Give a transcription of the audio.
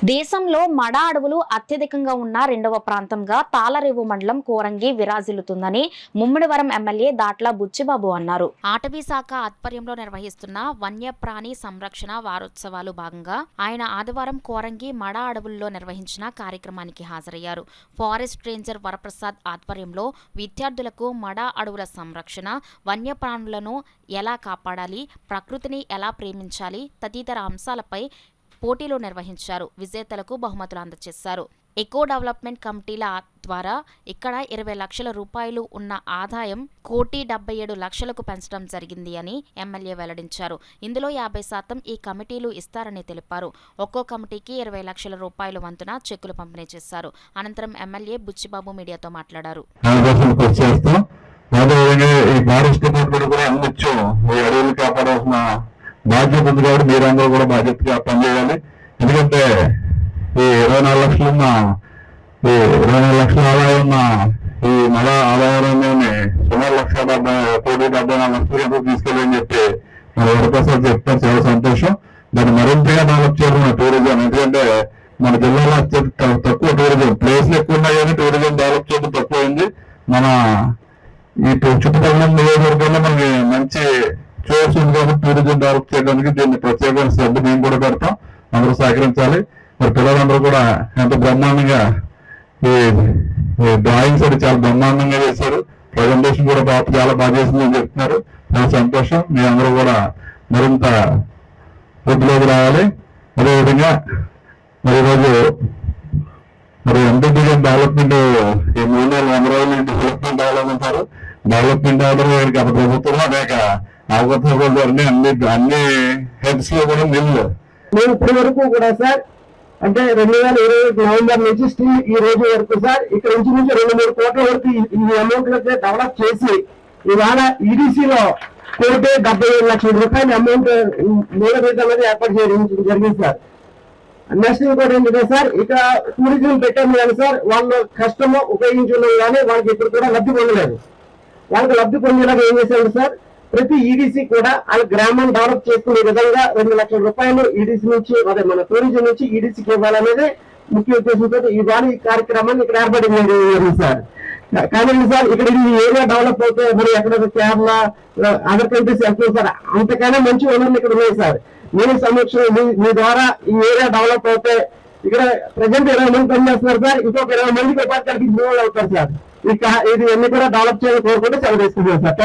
దేశంలో మడ అడవులు అత్యధికంగా ఉన్న రెండవ ప్రాంతంగా తాళరేవు మండలం కోరంగి విరాజిల్లుతుందని ముమ్మిడివరం ఎమ్మెల్యే దాట్ల బుచ్చిబాబు అన్నారు. అటవీ శాఖ ఆధ్వర్యంలో నిర్వహిస్తున్న వన్యప్రాణి సంరక్షణ వారోత్సవాలు భాగంగా ఆయన ఆదివారం కోరంగి మడ అడవుల్లో నిర్వహించిన కార్యక్రమానికి హాజరయ్యారు. ఫారెస్ట్ రేంజర్ వరప్రసాద్ ఆధ్వర్యంలో విద్యార్థులకు మడ అడవుల సంరక్షణ, వన్యప్రాణులను ఎలా కాపాడాలి, ప్రకృతిని ఎలా ప్రేమించాలి తదితర అంశాలపై పోటీలు నిర్వహించారు. విజేతలకు బహుమతులు అందజేశారు. ఎకో డెవలప్మెంట్ కమిటీల ద్వారా ఇక్కడ 20 లక్షల రూపాయలు ఉన్న ఆదాయం 1,77,00,000కు పెంచడం జరిగింది అని ఎమ్మెల్యే వెల్లడించారు. ఇందులో 50% ఈ కమిటీలు ఇస్తారని తెలిపారు. ఒక్కో కమిటీకి 20 లక్షల రూపాయల వంతున చెక్కులు పంపిణీ చేశారు. అనంతరం ఎమ్మెల్యే బుచ్చిబాబు మీడియాతో మాట్లాడారు. బాధ్యత ఉంది కాబట్టి మీరందరూ కూడా బాధ్యతగా పనిచేయాలి. ఎందుకంటే ఈ 24 లక్షలు ఉన్న ఈ 24 లక్షల ఆదాయం ఉన్న ఈ మడ ఆదాయాన్ని సుమారు 1,74,00,000 తీసుకెళ్ళని చెప్పి మన వరప్రసాద్ చెప్తారు. చాలా సంతోషం. దాన్ని మరింతగా డెవలప్ చేయడం మన టూరిజం. ఎందుకంటే మన జిల్లాలో అత్యంత తక్కువ టూరిజం ప్లేస్లు ఎక్కువ ఉన్నాయి కానీ టూరిజం డెవలప్ చేయడం తక్కువైంది. మన ఈ చుట్టుపక్కల నియోజకవర్గంలో మనకి మంచి సోర్స్ ఉంది కాబట్టి టూరిజం డెవలప్ చేయడానికి దీన్ని ప్రత్యేకమైన శ్రద్ధ మేము కూడా పెడతాం. అందరూ సహకరించాలి. మరి పిల్లలందరూ కూడా ఎంత బ్రహ్మాండంగా ఈ డ్రాయింగ్స్ అది చాలా బ్రహ్మాండంగా చేశారు. ప్రజెంటేషన్ కూడా చాలా బాగా చేసిందని చెప్తున్నారు. చాలా సంతోషం. మీ అందరూ కూడా మరింత వృద్ధిలోకి రావాలి. అదేవిధంగా మరి ఈరోజు మరి ఎంపీటీగా డెవలప్మెంట్ ఈ 3 నెలలు 100 రోజులు డెవలప్మెంట్ అవ్వాలంటారు. డెవలప్మెంట్ అవ్వడం గత ప్రభుత్వంలో అనేక అవగతలు అన్ని హెడ్స్ లో కూడా నిల్లు. మేము ఇప్పటి వరకు కూడా సార్ అంటే 2020 నవంబర్ నుంచి స్టిల్ ఈ రోజు వరకు సార్ ఇక్కడ నుంచి 2-3 కోట్ల వరకు ఈ అమౌంట్ డెవలప్ చేసి ఇవాళ ఈడీసీలో 1,77,00,000 అమౌంట్ మూలభూతం అనేది ఏర్పాటు చేయడం జరిగింది సార్. నెక్స్ట్ ఇంకోటి ఏంటంటే సార్ ఇక్కడ టూరిజం పెట్టాము కానీ సార్ వాళ్ళు కష్టము ఉపయోగించున్నాం కానీ వాళ్ళకి ఇప్పుడు కూడా లబ్ధి పొందలేదు. వాళ్ళకి లబ్ధి పొందేలాగా ఏం చేశారు సార్, ప్రతి ఈడీసీ కూడా వాళ్ళ గ్రామాన్ని డెవలప్ చేసుకునే విధంగా 2 లక్షల రూపాయలు ఈడీసీ నుంచి అదే మన టూరిజం నుంచి ఈడీసీకి ఇవ్వాలనేది ముఖ్య ఉద్దేశంతో ఇవాళ ఈ కార్యక్రమాన్ని ఇక్కడ ఏర్పడింది సార్. కానీ సార్ ఇక్కడ ఈ ఏరియా డెవలప్ అవుతే మరి ఎక్కడ కేరళ అదర్ కంట్రీస్ వెళ్తుంది సార్. అంతకైనా మంచి వనరులు ఇక్కడ ఉన్నాయి సార్. నేను సమక్షం మీ ద్వారా ఈ ఏరియా డెవలప్ అవుతే ఇక్కడ ప్రజెంట్ 20 మంది పనిచేస్తున్నారు సార్. ఇంకొక 20 మందికి ఉపాధి కలిగించిన వాళ్ళు అవుతారు సార్. ఇది అన్ని కూడా డెవలప్ చేయాలని కోరుకుంటే సెలవు తీసుకుంటున్నాను సార్.